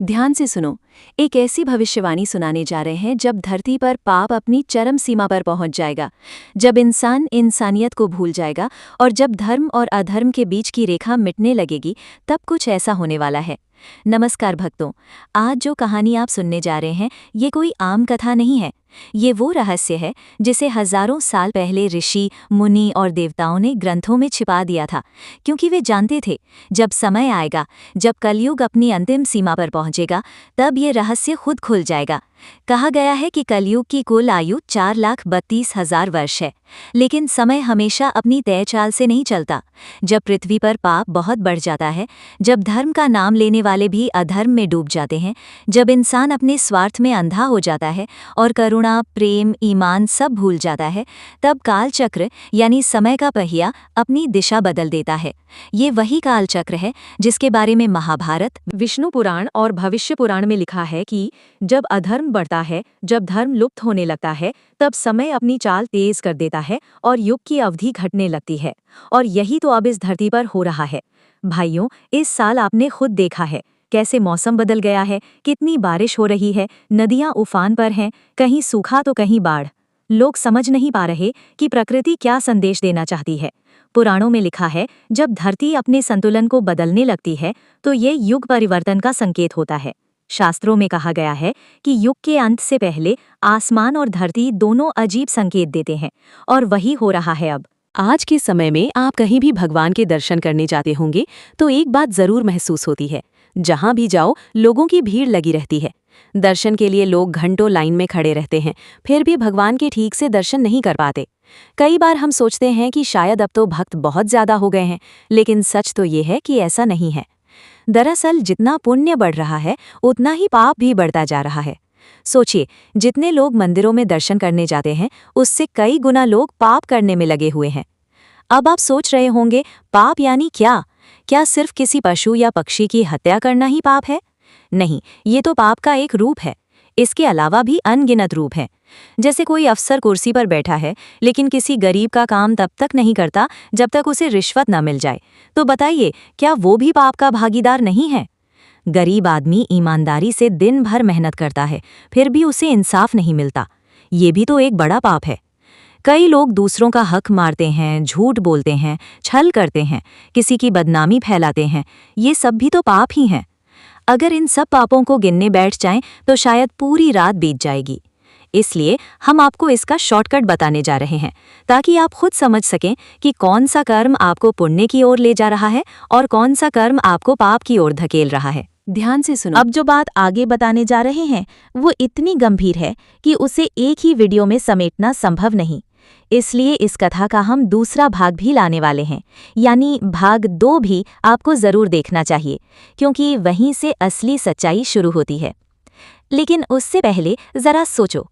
ध्यान से सुनो। एक ऐसी भविष्यवाणी सुनाने जा रहे हैं जब धरती पर पाप अपनी चरम सीमा पर पहुंच जाएगा, जब इंसान इंसानियत को भूल जाएगा और जब धर्म और अधर्म के बीच की रेखा मिटने लगेगी, तब कुछ ऐसा होने वाला है। नमस्कार भक्तों, आज जो कहानी आप सुनने जा रहे हैं, ये कोई आम कथा नहीं है। ये वो रहस्य है जिसे हजारों साल पहले ऋषि, मुनि और देवताओं ने ग्रंथों में छिपा दिया था, क्योंकि वे जानते थे जब समय आएगा, जब कलयुग अपनी अंतिम सीमा पर पहुंचेगा, तब ये रहस्य खुद खुल जाएगा। कहा गया है कि कलयुग की कुल आयु 4,32,000 वर्ष है, लेकिन समय हमेशा अपनी तय चाल से नहीं चलता। जब पृथ्वी पर पाप बहुत बढ़ जाता है, जब धर्म का नाम लेने वाले भी अधर्म में डूब जाते हैं, जब इंसान अपने स्वार्थ में अंधा हो जाता है और करुणा, प्रेम, ईमान सब भूल जाता है, तब कालचक्र यानी समय का पहिया अपनी दिशा बदल देता है। ये वही कालचक्र है जिसके बारे में महाभारत, विष्णु पुराण और भविष्य पुराण में लिखा है कि जब अधर्म बढ़ता है, जब धर्म लुप्त होने लगता है, तब समय अपनी चाल तेज कर देता है और युग की अवधि घटने लगती है। और यही तो अब इस धरती पर हो रहा है। भाइयों, इस साल आपने खुद देखा है कैसे मौसम बदल गया है, कितनी बारिश हो रही है, नदियां उफान पर हैं, कहीं सूखा तो कहीं बाढ़। लोग समझ नहीं पा रहे कि प्रकृति क्या संदेश देना चाहती है। पुराणों में लिखा है, जब धरती अपने संतुलन को बदलने लगती है तो ये युग परिवर्तन का संकेत होता है। शास्त्रों में कहा गया है कि युग के अंत से पहले आसमान और धरती दोनों अजीब संकेत देते हैं, और वही हो रहा है अब। आज के समय में आप कहीं भी भगवान के दर्शन करने जाते होंगे तो एक बात जरूर महसूस होती है, जहां भी जाओ लोगों की भीड़ लगी रहती है। दर्शन के लिए लोग घंटों लाइन में खड़े रहते हैं, फिर भी भगवान के ठीक से दर्शन नहीं कर पाते। कई बार हम सोचते हैं कि शायद अब तो भक्त बहुत ज्यादा हो गए हैं, लेकिन सच तो ये है कि ऐसा नहीं है। दरअसल जितना पुण्य बढ़ रहा है, उतना ही पाप भी बढ़ता जा रहा है। सोचिए, जितने लोग मंदिरों में दर्शन करने जाते हैं, उससे कई गुना लोग पाप करने में लगे हुए हैं। अब आप सोच रहे होंगे, पाप यानी क्या? क्या सिर्फ किसी पशु या पक्षी की हत्या करना ही पाप है? नहीं, ये तो पाप का एक रूप है। इसके अलावा भी अनगिनत रूप हैं। जैसे कोई अफसर कुर्सी पर बैठा है, लेकिन किसी गरीब का काम तब तक नहीं करता जब तक उसे रिश्वत न मिल जाए, तो बताइए, क्या वो भी पाप का भागीदार नहीं है? गरीब आदमी ईमानदारी से दिन भर मेहनत करता है, फिर भी उसे इंसाफ नहीं मिलता। ये भी तो एक बड़ा पाप है। कई लोग दूसरों का हक मारते हैं, झूठ बोलते हैं, छल करते हैं, किसी की बदनामी फैलाते हैं। ये सब भी तो पाप ही हैं। अगर इन सब पापों को गिनने बैठ जाएं तो शायद पूरी रात बीत जाएगी। इसलिए हम आपको इसका शॉर्टकट बताने जा रहे हैं, ताकि आप खुद समझ सकें कि कौन सा कर्म आपको पुण्य की ओर ले जा रहा है और कौन सा कर्म आपको पाप की ओर धकेल रहा है। ध्यान से सुनो। अब जो बात आगे बताने जा रहे हैं वो इतनी गंभीर है कि उसे एक ही वीडियो में समेटना संभव नहीं। इसलिए इस कथा का हम दूसरा भाग भी लाने वाले हैं, यानी भाग 2 भी आपको जरूर देखना चाहिए, क्योंकि वहीं से असली सच्चाई शुरू होती है। लेकिन उससे पहले जरा सोचो,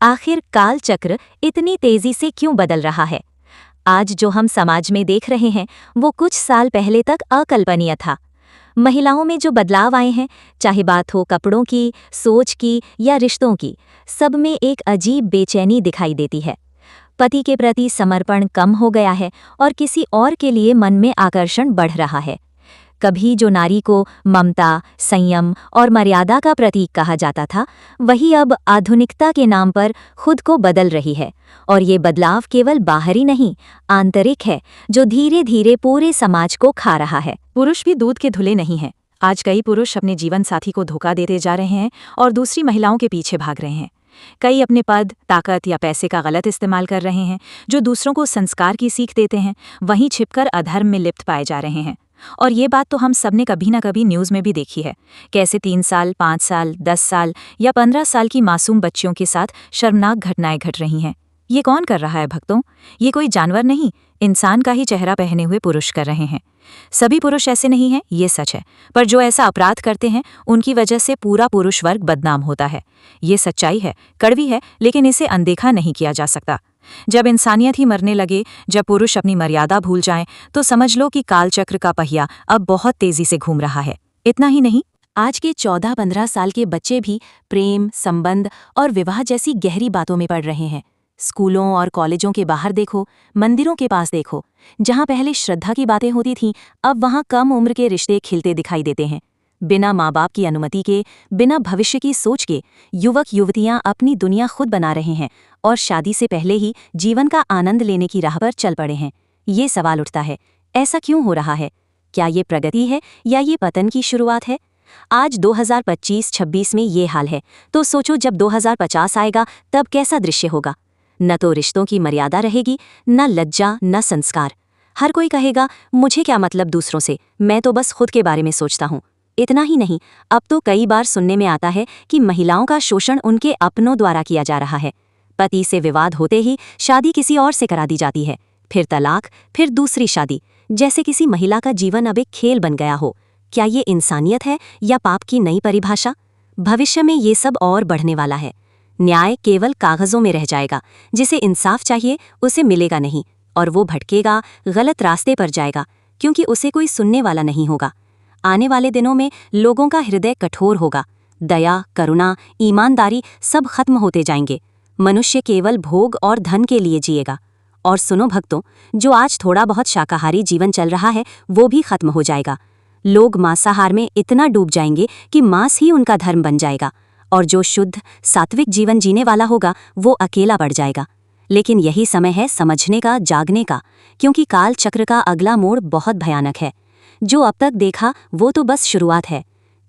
आखिर काल चक्र इतनी तेजी से क्यों बदल रहा है? आज जो हम समाज में देख रहे हैं वो कुछ साल पहले तक अकल्पनीय था। महिलाओं में जो बदलाव आए हैं, चाहे बात हो कपड़ों की, सोच की या रिश्तों की, सब में एक अजीब बेचैनी दिखाई देती है। पति के प्रति समर्पण कम हो गया है और किसी और के लिए मन में आकर्षण बढ़ रहा है। कभी जो नारी को ममता, संयम और मर्यादा का प्रतीक कहा जाता था, वही अब आधुनिकता के नाम पर खुद को बदल रही है। और ये बदलाव केवल बाहरी नहीं, आंतरिक है, जो धीरे धीरे पूरे समाज को खा रहा है। पुरुष भी दूध के धुले नहीं हैं। आज कई पुरुष अपने जीवन साथी को धोखा देते जा रहे हैं और दूसरी महिलाओं के पीछे भाग रहे हैं। कई अपने पद, ताकत या पैसे का गलत इस्तेमाल कर रहे हैं। जो दूसरों को संस्कार की सीख देते हैं, वहीं छिपकर अधर्म में लिप्त पाए जा रहे हैं। और ये बात तो हम सब ने कभी ना कभी न्यूज़ में भी देखी है, कैसे 3 साल, 5 साल, 10 साल या 15 साल की मासूम बच्चियों के साथ शर्मनाक घटनाएं घट रही हैं। ये कौन कर रहा है भक्तों? ये कोई जानवर नहीं, इंसान का ही चेहरा पहने हुए पुरुष कर रहे हैं। सभी पुरुष ऐसे नहीं हैं, ये सच है, पर जो ऐसा अपराध करते हैं उनकी वजह से पूरा पुरुष वर्ग बदनाम होता है। ये सच्चाई है, कड़वी है, लेकिन इसे अनदेखा नहीं किया जा सकता। जब इंसानियत ही मरने लगे, जब पुरुष अपनी मर्यादा भूल जाएं, तो समझ लो कि कालचक्र का पहिया अब बहुत तेजी से घूम रहा है। इतना ही नहीं, आज के 14-15 साल के बच्चे भी प्रेम, संबंध और विवाह जैसी गहरी बातों में पड़ रहे हैं। स्कूलों और कॉलेजों के बाहर देखो, मंदिरों के पास देखो, जहां पहले श्रद्धा की बातें होती थीं, अब वहां कम उम्र के रिश्ते खिलते दिखाई देते हैं। बिना माँ बाप की अनुमति के, बिना भविष्य की सोच के युवक युवतियां अपनी दुनिया खुद बना रहे हैं और शादी से पहले ही जीवन का आनंद लेने की राह पर चल पड़े हैं। ये सवाल उठता है, ऐसा क्यों हो रहा है? क्या ये प्रगति है या ये पतन की शुरुआत है? आज 2025-26 में ये हाल है, तो सोचो जब 2050 आएगा तब कैसा दृश्य होगा। न तो रिश्तों की मर्यादा रहेगी, न लज्जा, न संस्कार। हर कोई कहेगा, मुझे क्या मतलब दूसरों से, मैं तो बस खुद के बारे में सोचता हूँ। इतना ही नहीं, अब तो कई बार सुनने में आता है कि महिलाओं का शोषण उनके अपनों द्वारा किया जा रहा है। पति से विवाद होते ही शादी किसी और से करा दी जाती है, फिर तलाक, फिर दूसरी शादी, जैसे किसी महिला का जीवन अब एक खेल बन गया हो। क्या ये इंसानियत है या पाप की नई परिभाषा? भविष्य में ये सब और बढ़ने वाला है। न्याय केवल कागजों में रह जाएगा। जिसे इंसाफ चाहिए उसे मिलेगा नहीं, और वो भटकेगा, गलत रास्ते पर जाएगा, क्योंकि उसे कोई सुनने वाला नहीं होगा। आने वाले दिनों में लोगों का हृदय कठोर होगा। दया, करुणा, ईमानदारी सब खत्म होते जाएंगे। मनुष्य केवल भोग और धन के लिए जिएगा। और सुनो भक्तों, जो आज थोड़ा बहुत शाकाहारी जीवन चल रहा है वो भी खत्म हो जाएगा। लोग मांसाहार में इतना डूब जाएंगे कि मांस ही उनका धर्म बन जाएगा, और जो शुद्ध सात्विक जीवन जीने वाला होगा वो अकेला बढ़ जाएगा। लेकिन यही समय है समझने का, जागने का, क्योंकि काल चक्र का अगला मोड़ बहुत भयानक है। जो अब तक देखा वो तो बस शुरुआत है।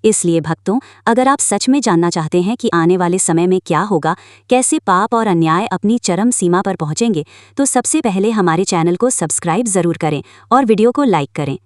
इसलिए भक्तों, अगर आप सच में जानना चाहते हैं कि आने वाले समय में क्या होगा, कैसे पाप और अन्याय अपनी चरम सीमा पर पहुंचेंगे, तो सबसे पहले हमारे चैनल को सब्सक्राइब जरूर करें और वीडियो को लाइक करें।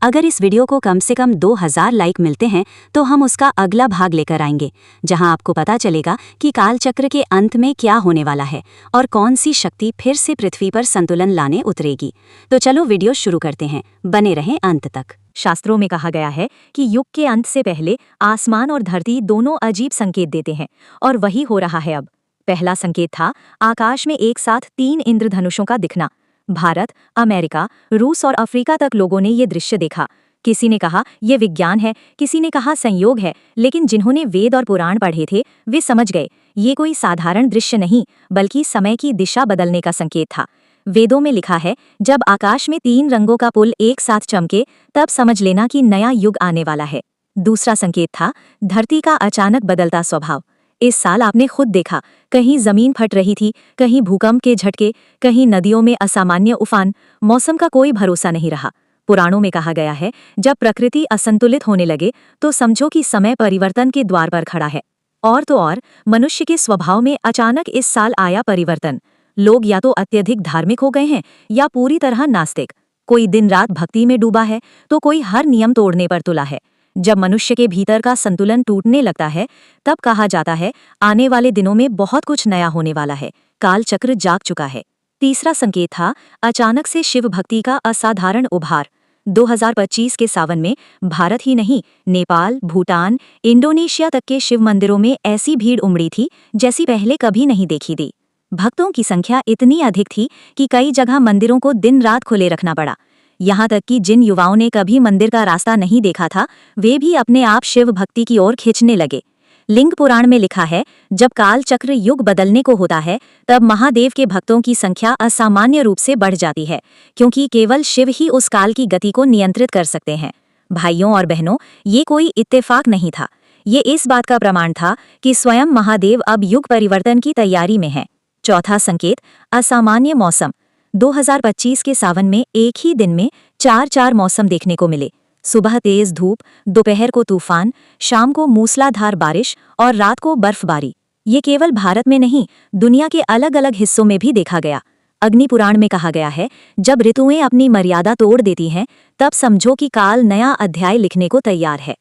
अगर इस वीडियो को कम से कम 2000 लाइक मिलते हैं तो हम उसका अगला भाग लेकर आएंगे, जहां आपको पता चलेगा कि कालचक्र के अंत में क्या होने वाला है और कौन सी शक्ति फिर से पृथ्वी पर संतुलन लाने उतरेगी। तो चलो वीडियो शुरू करते हैं, बने रहें अंत तक। शास्त्रों में कहा गया है कि युग के अंत से पहले आसमान और धरती दोनों अजीब संकेत देते हैं, और वही हो रहा है अब। पहला संकेत था आकाश में एक साथ 3 इंद्रधनुषों का दिखना। भारत, अमेरिका, रूस और अफ्रीका तक लोगों ने ये दृश्य देखा। किसी ने कहा ये विज्ञान है, किसी ने कहा संयोग है, लेकिन जिन्होंने वेद और पुराण पढ़े थे वे समझ गए ये कोई साधारण दृश्य नहीं, बल्कि समय की दिशा बदलने का संकेत था। वेदों में लिखा है, जब आकाश में 3 रंगों का पुल एक साथ चमके तब समझ लेना कि नया युग आने वाला है। दूसरा संकेत था धरती का अचानक बदलता स्वभाव। इस साल आपने खुद देखा, कहीं जमीन फट रही थी, कहीं भूकंप के झटके, कहीं नदियों में असामान्य उफान। मौसम का कोई भरोसा नहीं रहा। पुराणों में कहा गया है, जब प्रकृति असंतुलित होने लगे तो समझो कि समय परिवर्तन के द्वार पर खड़ा है। और तो और, मनुष्य के स्वभाव में अचानक इस साल आया परिवर्तन। लोग या तो अत्यधिक धार्मिक हो गए हैं या पूरी तरह नास्तिक। कोई दिन रात भक्ति में डूबा है तो कोई हर नियम तोड़ने पर तुला है। जब मनुष्य के भीतर का संतुलन टूटने लगता है तब कहा जाता है आने वाले दिनों में बहुत कुछ नया होने वाला है, काल चक्र जाग चुका है। तीसरा संकेत था अचानक से शिव भक्ति का असाधारण उभार। 2025 के सावन में भारत ही नहीं, नेपाल, भूटान, इंडोनेशिया तक के शिव मंदिरों में ऐसी भीड़ उमड़ी थी जैसी पहले कभी नहीं देखी थी। भक्तों की संख्या इतनी अधिक थी कि कई जगह मंदिरों को दिन रात खुले रखना पड़ा। यहाँ तक कि जिन युवाओं ने कभी मंदिर का रास्ता नहीं देखा था वे भी अपने आप शिव भक्ति की ओर खींचने लगे। लिंग पुराण में लिखा है, जब काल चक्र युग बदलने को होता है तब महादेव के भक्तों की संख्या असामान्य रूप से बढ़ जाती है, क्योंकि केवल शिव ही उस काल की गति को नियंत्रित कर सकते हैं। भाइयों और बहनों, ये कोई इत्तेफाक नहीं था, ये इस बात का प्रमाण था कि स्वयं महादेव अब युग परिवर्तन की तैयारी में है। चौथा संकेत असामान्य मौसम। 2025 के सावन में एक ही दिन में 4 मौसम देखने को मिले। सुबह तेज धूप, दोपहर को तूफान, शाम को मूसलाधार बारिश और रात को बर्फबारी। ये केवल भारत में नहीं, दुनिया के अलग अलग हिस्सों में भी देखा गया। अग्नि पुराण में कहा गया है, जब ऋतुएं अपनी मर्यादा तोड़ देती हैं तब समझो कि काल नया अध्याय लिखने को तैयार है।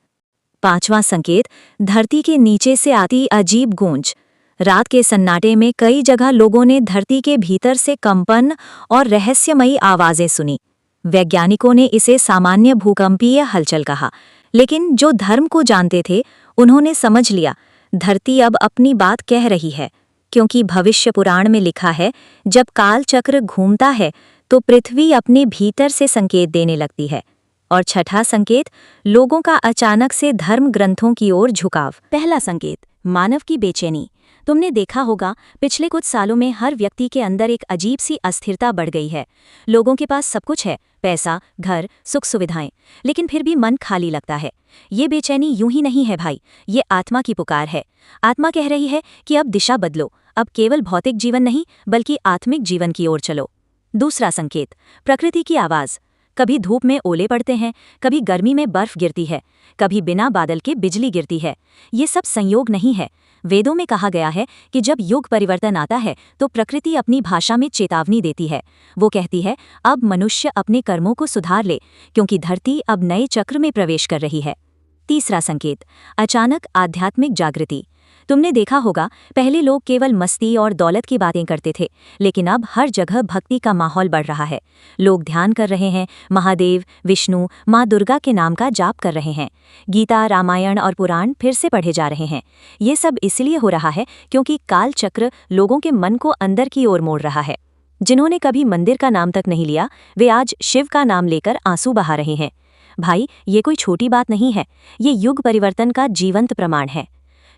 पांचवां संकेत धरती के नीचे से आती अजीब गूंज। रात के सन्नाटे में कई जगह लोगों ने धरती के भीतर से कंपन और रहस्यमयी आवाजें सुनी। वैज्ञानिकों ने इसे सामान्य भूकंपीय हलचल कहा, लेकिन जो धर्म को जानते थे उन्होंने समझ लिया धरती अब अपनी बात कह रही है, क्योंकि भविष्य पुराण में लिखा है, जब काल चक्र घूमता है तो पृथ्वी अपने भीतर से संकेत देने लगती है। और छठा संकेत लोगों का अचानक से धर्म ग्रंथों की ओर झुकाव। पहला संकेत मानव की बेचैनी। तुमने देखा होगा पिछले कुछ सालों में हर व्यक्ति के अंदर एक अजीब सी अस्थिरता बढ़ गई है। लोगों के पास सब कुछ है, पैसा, घर, सुख सुविधाएं, लेकिन फिर भी मन खाली लगता है। ये बेचैनी यूं ही नहीं है भाई, ये आत्मा की पुकार है। आत्मा कह रही है कि अब दिशा बदलो, अब केवल भौतिक जीवन नहीं बल्कि आत्मिक जीवन की ओर चलो। दूसरा संकेत, प्रकृति की आवाज़। कभी धूप में ओले पड़ते हैं, कभी गर्मी में बर्फ गिरती है, कभी बिना बादल के बिजली गिरती है। ये सब संयोग नहीं है। वेदों में कहा गया है कि जब युग परिवर्तन आता है तो प्रकृति अपनी भाषा में चेतावनी देती है। वो कहती है अब मनुष्य अपने कर्मों को सुधार ले, क्योंकि धरती अब नए चक्र में प्रवेश कर रही है। तीसरा संकेत, अचानक आध्यात्मिक जागृति। तुमने देखा होगा पहले लोग केवल मस्ती और दौलत की बातें करते थे, लेकिन अब हर जगह भक्ति का माहौल बढ़ रहा है। लोग ध्यान कर रहे हैं, महादेव, विष्णु, माँ दुर्गा के नाम का जाप कर रहे हैं। गीता, रामायण और पुराण फिर से पढ़े जा रहे हैं। ये सब इसलिए हो रहा है क्योंकि काल चक्र लोगों के मन को अंदर की ओर मोड़ रहा है। जिन्होंने कभी मंदिर का नाम तक नहीं लिया, वे आज शिव का नाम लेकर आंसू बहा रहे हैं। भाई, ये कोई छोटी बात नहीं है, ये युग परिवर्तन का जीवंत प्रमाण है।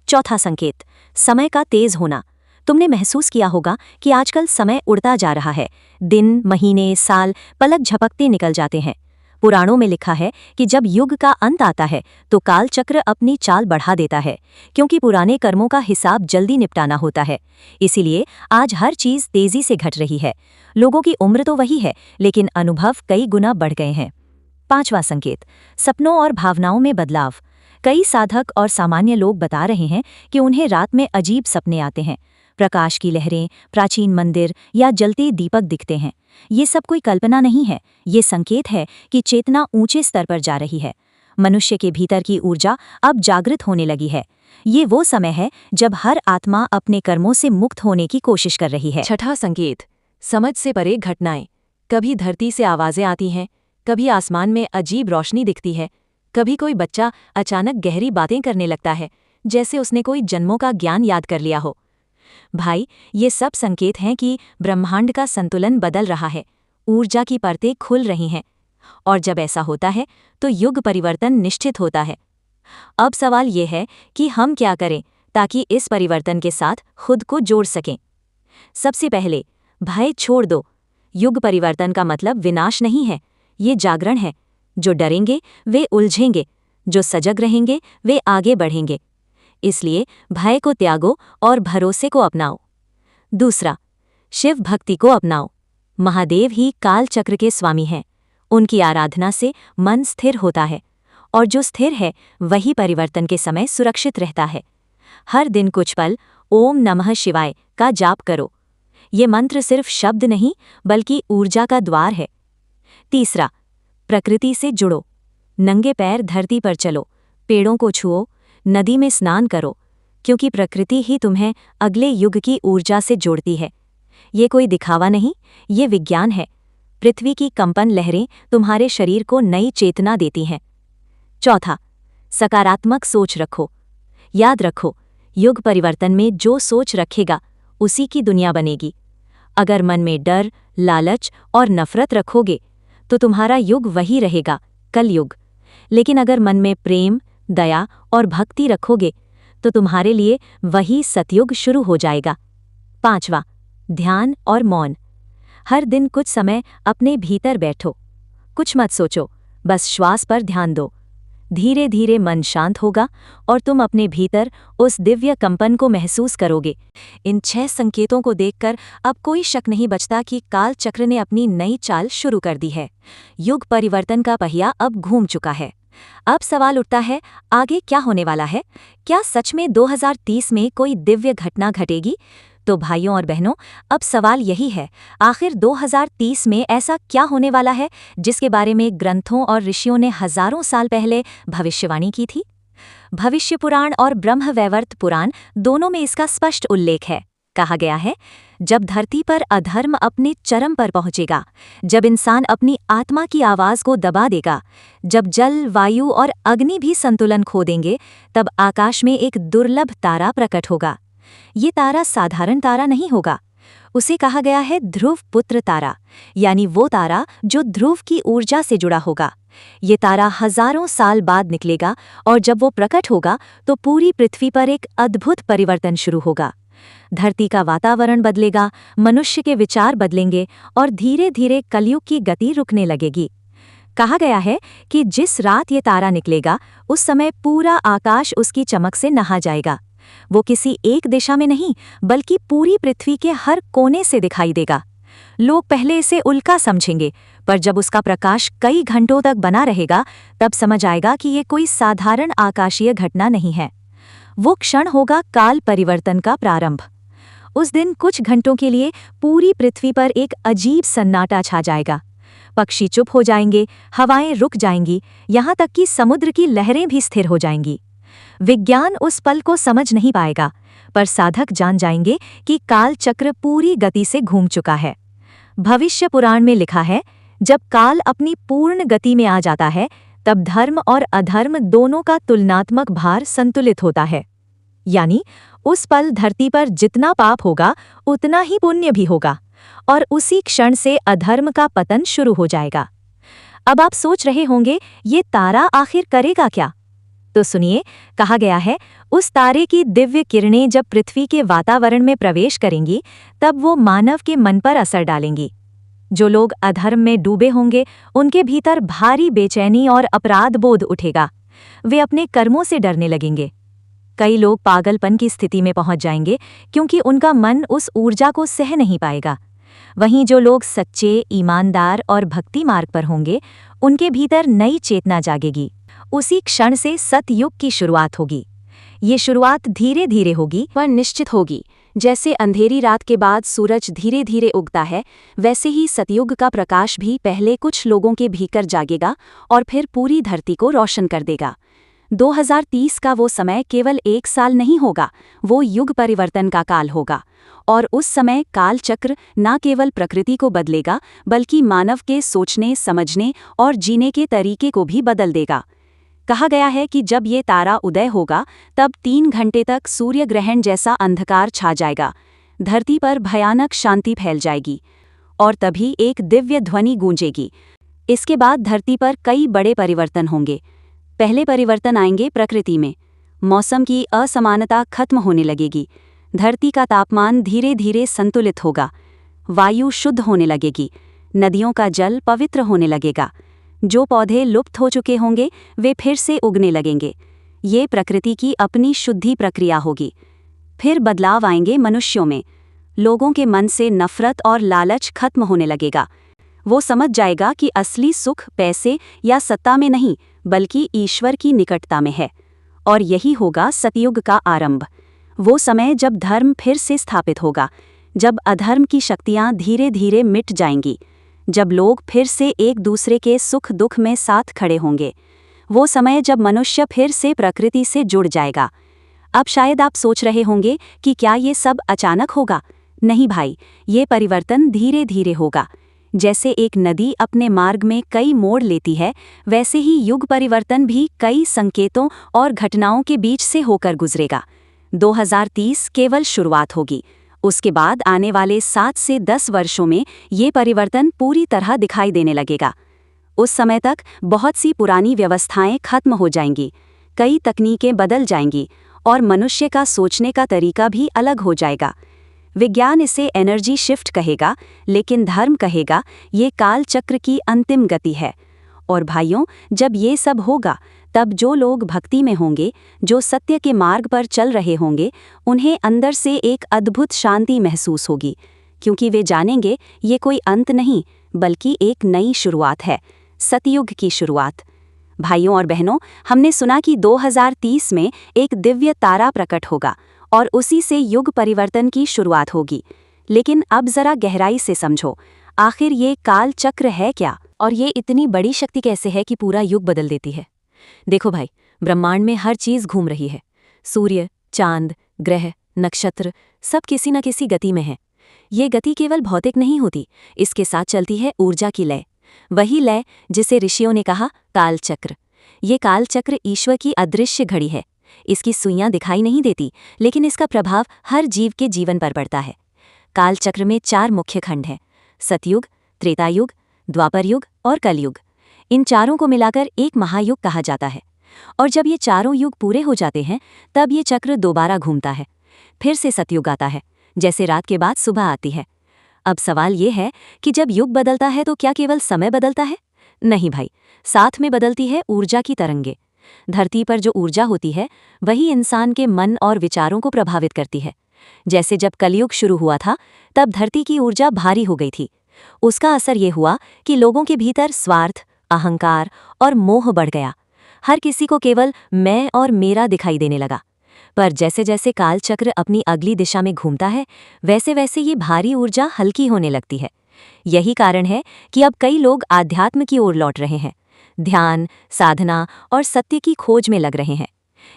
चौथा संकेत, समय का तेज होना। तुमने महसूस किया होगा कि आजकल समय उड़ता जा रहा है। दिन, महीने, साल पलक झपकते निकल जाते हैं। पुराणों में लिखा है कि जब युग का अंत आता है तो काल चक्र अपनी चाल बढ़ा देता है, क्योंकि पुराने कर्मों का हिसाब जल्दी निपटाना होता है। इसीलिए आज हर चीज तेजी से घट रही है। लोगों की उम्र तो वही है, लेकिन अनुभव कई गुना बढ़ गए हैं। पांचवा संकेत, सपनों और भावनाओं में बदलाव। कई साधक और सामान्य लोग बता रहे हैं कि उन्हें रात में अजीब सपने आते हैं। प्रकाश की लहरें, प्राचीन मंदिर या जलते दीपक दिखते हैं। ये सब कोई कल्पना नहीं है, ये संकेत है कि चेतना ऊंचे स्तर पर जा रही है। मनुष्य के भीतर की ऊर्जा अब जागृत होने लगी है। ये वो समय है जब हर आत्मा अपने कर्मों से मुक्त होने की कोशिश कर रही है। छठा संकेत, समझ से परे घटनाएं। कभी धरती से आवाजें आती हैं, कभी आसमान में अजीब रोशनी दिखती है, कभी कोई बच्चा अचानक गहरी बातें करने लगता है, जैसे उसने कोई जन्मों का ज्ञान याद कर लिया हो। भाई, ये सब संकेत हैं कि ब्रह्मांड का संतुलन बदल रहा है, ऊर्जा की परतें खुल रही हैं। और जब ऐसा होता है तो युग परिवर्तन निश्चित होता है। अब सवाल ये है कि हम क्या करें ताकि इस परिवर्तन के साथ खुद को जोड़ सकें। सबसे पहले, भय छोड़ दो। युग परिवर्तन का मतलब विनाश नहीं है, ये जागरण है। जो डरेंगे वे उलझेंगे, जो सजग रहेंगे वे आगे बढ़ेंगे। इसलिए भय को त्यागो और भरोसे को अपनाओ। दूसरा, शिव भक्ति को अपनाओ। महादेव ही काल चक्र के स्वामी हैं। उनकी आराधना से मन स्थिर होता है, और जो स्थिर है वही परिवर्तन के समय सुरक्षित रहता है। हर दिन कुछ पल ओम नमः शिवाय का जाप करो। ये मंत्र सिर्फ शब्द नहीं बल्कि ऊर्जा का द्वार है। तीसरा, प्रकृति से जुड़ो। नंगे पैर धरती पर चलो, पेड़ों को छुओ, नदी में स्नान करो, क्योंकि प्रकृति ही तुम्हें अगले युग की ऊर्जा से जोड़ती है। ये कोई दिखावा नहीं, ये विज्ञान है। पृथ्वी की कंपन लहरें तुम्हारे शरीर को नई चेतना देती हैं। चौथा, सकारात्मक सोच रखो। याद रखो, युग परिवर्तन में जो सोच रखेगा उसी की दुनिया बनेगी। अगर मन में डर, लालच और नफरत रखोगे तो तुम्हारा युग वही रहेगा, कलयुग। लेकिन अगर मन में प्रेम, दया और भक्ति रखोगे तो तुम्हारे लिए वही सतयुग शुरू हो जाएगा। पांचवा, ध्यान और मौन। हर दिन कुछ समय अपने भीतर बैठो, कुछ मत सोचो, बस श्वास पर ध्यान दो। धीरे धीरे मन शांत होगा और तुम अपने भीतर उस दिव्य कंपन को महसूस करोगे। इन 6 संकेतों को देखकर अब कोई शक नहीं बचता कि काल चक्र ने अपनी नई चाल शुरू कर दी है। युग परिवर्तन का पहिया अब घूम चुका है। अब सवाल उठता है, आगे क्या होने वाला है? क्या सच में 2030 में कोई दिव्य घटना घटेगी? तो भाइयों और बहनों, अब सवाल यही है, आखिर 2030 में ऐसा क्या होने वाला है जिसके बारे में ग्रंथों और ऋषियों ने हजारों साल पहले भविष्यवाणी की थी? भविष्य पुराण और ब्रह्मवैवर्त पुराण दोनों में इसका स्पष्ट उल्लेख है। कहा गया है, जब धरती पर अधर्म अपने चरम पर पहुंचेगा, जब इंसान अपनी आत्मा की आवाज को दबा देगा, जब जल, वायु और अग्नि भी संतुलन खो देंगे, तब आकाश में एक दुर्लभ तारा प्रकट होगा। ये तारा साधारण तारा नहीं होगा। उसे कहा गया है ध्रुव पुत्र तारा, यानी वो तारा जो ध्रुव की ऊर्जा से जुड़ा होगा। ये तारा हजारों साल बाद निकलेगा और जब वो प्रकट होगा तो पूरी पृथ्वी पर एक अद्भुत परिवर्तन शुरू होगा। धरती का वातावरण बदलेगा, मनुष्य के विचार बदलेंगे और धीरे धीरे कलयुग की गति रुकने लगेगी। कहा गया है कि जिस रात ये तारा निकलेगा उस समय पूरा आकाश उसकी चमक से नहा जाएगा। वो किसी एक दिशा में नहीं बल्कि पूरी पृथ्वी के हर कोने से दिखाई देगा। लोग पहले इसे उल्का समझेंगे, पर जब उसका प्रकाश कई घंटों तक बना रहेगा तब समझ आएगा कि ये कोई साधारण आकाशीय घटना नहीं है। वो क्षण होगा काल परिवर्तन का प्रारंभ। उस दिन कुछ घंटों के लिए पूरी पृथ्वी पर एक अजीब सन्नाटा छा जाएगा। पक्षी चुप हो जाएंगे, हवाएं रुक जाएंगी, यहाँ तक कि समुद्र की लहरें भी स्थिर हो जाएंगी। विज्ञान उस पल को समझ नहीं पाएगा, पर साधक जान जाएंगे कि काल चक्र पूरी गति से घूम चुका है। भविष्य पुराण में लिखा है, जब काल अपनी पूर्ण गति में आ जाता है तब धर्म और अधर्म दोनों का तुलनात्मक भार संतुलित होता है। यानी उस पल धरती पर जितना पाप होगा उतना ही पुण्य भी होगा और उसी क्षण से अधर्म का पतन शुरू हो जाएगा। अब आप सोच रहे होंगे, ये तारा आखिर करेगा क्या? तो सुनिए, कहा गया है उस तारे की दिव्य किरणें जब पृथ्वी के वातावरण में प्रवेश करेंगी तब वो मानव के मन पर असर डालेंगी। जो लोग अधर्म में डूबे होंगे उनके भीतर भारी बेचैनी और अपराध बोध उठेगा। वे अपने कर्मों से डरने लगेंगे। कई लोग पागलपन की स्थिति में पहुंच जाएंगे क्योंकि उनका मन उस ऊर्जा को सह नहीं पाएगा। वहीं जो लोग सच्चे, ईमानदार और भक्ति मार्ग पर होंगे उनके भीतर नई चेतना जागेगी। उसी क्षण से सतयुग की शुरुआत होगी। ये शुरुआत धीरे धीरे होगी पर निश्चित होगी। जैसे अंधेरी रात के बाद सूरज धीरे धीरे उगता है, वैसे ही सतयुग का प्रकाश भी पहले कुछ लोगों के भीतर जागेगा और फिर पूरी धरती को रोशन कर देगा। 2030 का वो समय केवल एक साल नहीं होगा, वो युग परिवर्तन का काल होगा। और उस समय काल चक्र न केवल प्रकृति को बदलेगा बल्कि मानव के सोचने, समझने और जीने के तरीके को भी बदल देगा। कहा गया है कि जब ये तारा उदय होगा तब 3 घंटे तक सूर्य ग्रहण जैसा अंधकार छा जाएगा, धरती पर भयानक शांति फैल जाएगी और तभी एक दिव्य ध्वनि गूंजेगी। इसके बाद धरती पर कई बड़े परिवर्तन होंगे। पहले परिवर्तन आएंगे प्रकृति में। मौसम की असमानता खत्म होने लगेगी, धरती का तापमान धीरे धीरे संतुलित होगा, वायु शुद्ध होने लगेगी, नदियों का जल पवित्र होने लगेगा। जो पौधे लुप्त हो चुके होंगे वे फिर से उगने लगेंगे। ये प्रकृति की अपनी शुद्धि प्रक्रिया होगी। फिर बदलाव आएंगे मनुष्यों में। लोगों के मन से नफरत और लालच खत्म होने लगेगा। वो समझ जाएगा कि असली सुख पैसे या सत्ता में नहीं बल्कि ईश्वर की निकटता में है। और यही होगा सतयुग का आरंभ। वो समय जब धर्म फिर से स्थापित होगा, जब अधर्म की शक्तियां धीरे धीरे मिट जाएंगी, जब लोग फिर से एक दूसरे के सुख दुख में साथ खड़े होंगे। वो समय जब मनुष्य फिर से प्रकृति से जुड़ जाएगा। अब शायद आप सोच रहे होंगे कि क्या ये सब अचानक होगा? नहीं भाई, ये परिवर्तन धीरे धीरे होगा। जैसे एक नदी अपने मार्ग में कई मोड़ लेती है, वैसे ही युग परिवर्तन भी कई संकेतों और घटनाओं के बीच से होकर गुजरेगा। 2030 केवल शुरुआत होगी। उसके बाद आने वाले 7 से 10 वर्षों में ये परिवर्तन पूरी तरह दिखाई देने लगेगा। उस समय तक बहुत सी पुरानी व्यवस्थाएं खत्म हो जाएंगी, कई तकनीकें बदल जाएंगी और मनुष्य का सोचने का तरीका भी अलग हो जाएगा। विज्ञान इसे एनर्जी शिफ्ट कहेगा, लेकिन धर्म कहेगा ये काल चक्र की अंतिम गति है। और भाइयों, जब ये सब होगा तब जो लोग भक्ति में होंगे, जो सत्य के मार्ग पर चल रहे होंगे, उन्हें अंदर से एक अद्भुत शांति महसूस होगी, क्योंकि वे जानेंगे ये कोई अंत नहीं बल्कि एक नई शुरुआत है, सतयुग की शुरुआत। भाइयों और बहनों, हमने सुना कि 2030 में एक दिव्य तारा प्रकट होगा और उसी से युग परिवर्तन की शुरुआत होगी। लेकिन अब जरा गहराई से समझो, आखिर ये काल चक्र है क्या और ये इतनी बड़ी शक्ति कैसे है कि पूरा युग बदल देती है? देखो भाई, ब्रह्मांड में हर चीज घूम रही है। सूर्य, चांद, ग्रह, नक्षत्र सब किसी न किसी गति में है। ये गति केवल भौतिक नहीं होती, इसके साथ चलती है ऊर्जा की लय। वही लय जिसे ऋषियों ने कहा काल चक्र। ये काल चक्र ईश्वर की अदृश्य घड़ी है। इसकी सुइयां दिखाई नहीं देती, लेकिन इसका प्रभाव हर जीव के जीवन पर पड़ता है। काल चक्र में 4 मुख्य खंड हैं: सतयुग, त्रेतायुग, द्वापर युग और कलयुग। इन चारों को मिलाकर एक महायुग कहा जाता है। और जब ये चारों युग पूरे हो जाते हैं तब ये चक्र दोबारा घूमता है। फिर से सतयुग आता है, जैसे रात के बाद सुबह आती है। अब सवाल ये है कि जब युग बदलता है तो क्या केवल समय बदलता है? नहीं भाई, साथ में बदलती है ऊर्जा की तरंगे। धरती पर जो ऊर्जा होती है वही इंसान के मन और विचारों को प्रभावित करती है। जैसे जब कलयुग शुरू हुआ था तब धरती की ऊर्जा भारी हो गई थी। उसका असर ये हुआ कि लोगों के भीतर स्वार्थ, अहंकार और मोह बढ़ गया। हर किसी को केवल मैं और मेरा दिखाई देने लगा। पर जैसे जैसे कालचक्र अपनी अगली दिशा में घूमता है वैसे वैसे ये भारी ऊर्जा हल्की होने लगती है। यही कारण है कि अब कई लोग आध्यात्म की ओर लौट रहे हैं, ध्यान, साधना और सत्य की खोज में लग रहे हैं।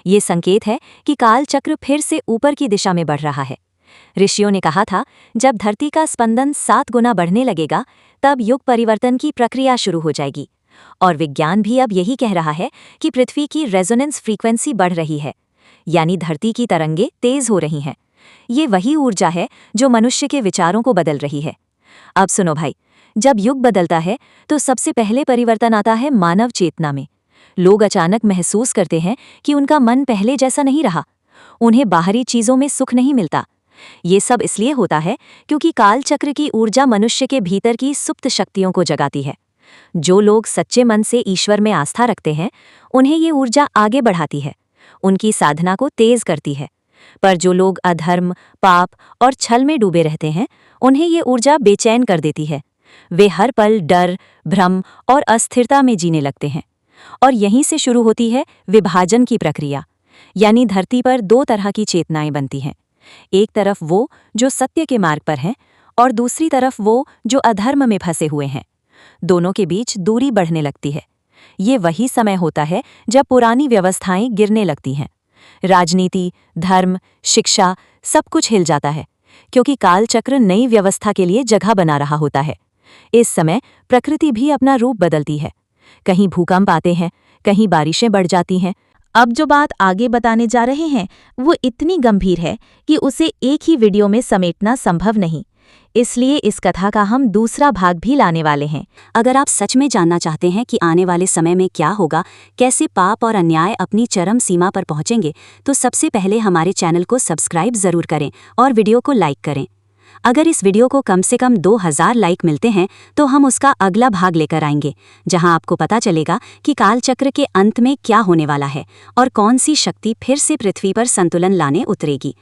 ये संकेत है कि कालचक्र फिर से ऊपर की दिशा में बढ़ रहा है। ऋषियों ने कहा था, जब धरती का स्पंदन 7 गुना बढ़ने लगेगा तब युग परिवर्तन की प्रक्रिया शुरू हो जाएगी। और विज्ञान भी अब यही कह रहा है कि पृथ्वी की रेजोनेंस फ्रीक्वेंसी बढ़ रही है, यानी धरती की तरंगे तेज हो रही हैं। ये वही ऊर्जा है जो मनुष्य के विचारों को बदल रही है। अब सुनो भाई, जब युग बदलता है तो सबसे पहले परिवर्तन आता है मानव चेतना में। लोग अचानक महसूस करते हैं कि उनका मन पहले जैसा नहीं रहा। उन्हें बाहरी चीजों में सुख नहीं मिलता। ये सब इसलिए होता है क्योंकि कालचक्र की ऊर्जा मनुष्य के भीतर की सुप्त शक्तियों को जगाती है। जो लोग सच्चे मन से ईश्वर में आस्था रखते हैं उन्हें ये ऊर्जा आगे बढ़ाती है, उनकी साधना को तेज करती है। पर जो लोग अधर्म, पाप और छल में डूबे रहते हैं उन्हें ये ऊर्जा बेचैन कर देती है। वे हर पल डर, भ्रम और अस्थिरता में जीने लगते हैं। और यहीं से शुरू होती है विभाजन की प्रक्रिया। यानी धरती पर 2 तरह की चेतनाएं बनती हैं। एक तरफ वो जो सत्य के मार्ग पर हैं और दूसरी तरफ वो जो अधर्म में फंसे हुए हैं। दोनों के बीच दूरी बढ़ने लगती है। ये वही समय होता है जब पुरानी व्यवस्थाएं गिरने लगती हैं। राजनीति, धर्म, शिक्षा सब कुछ हिल जाता है क्योंकि कालचक्र नई व्यवस्था के लिए जगह बना रहा होता है। इस समय प्रकृति भी अपना रूप बदलती है। कहीं भूकंप आते हैं, कहीं बारिशें बढ़ जाती हैं। अब जो बात आगे बताने जा रहे हैं वो इतनी गंभीर है कि उसे एक ही वीडियो में समेटना संभव नहीं। इसलिए इस कथा का हम दूसरा भाग भी लाने वाले हैं। अगर आप सच में जानना चाहते हैं कि आने वाले समय में क्या होगा, कैसे पाप और अन्याय अपनी चरम सीमा पर पहुंचेंगे, तो सबसे पहले हमारे चैनल को सब्सक्राइब जरूर करें और वीडियो को लाइक करें। अगर इस वीडियो को कम से कम 2000 लाइक मिलते हैं तो हम उसका अगला भाग लेकर आएंगे, जहां आपको पता चलेगा कि कालचक्र के अंत में क्या होने वाला है और कौन सी शक्ति फिर से पृथ्वी पर संतुलन लाने उतरेगी।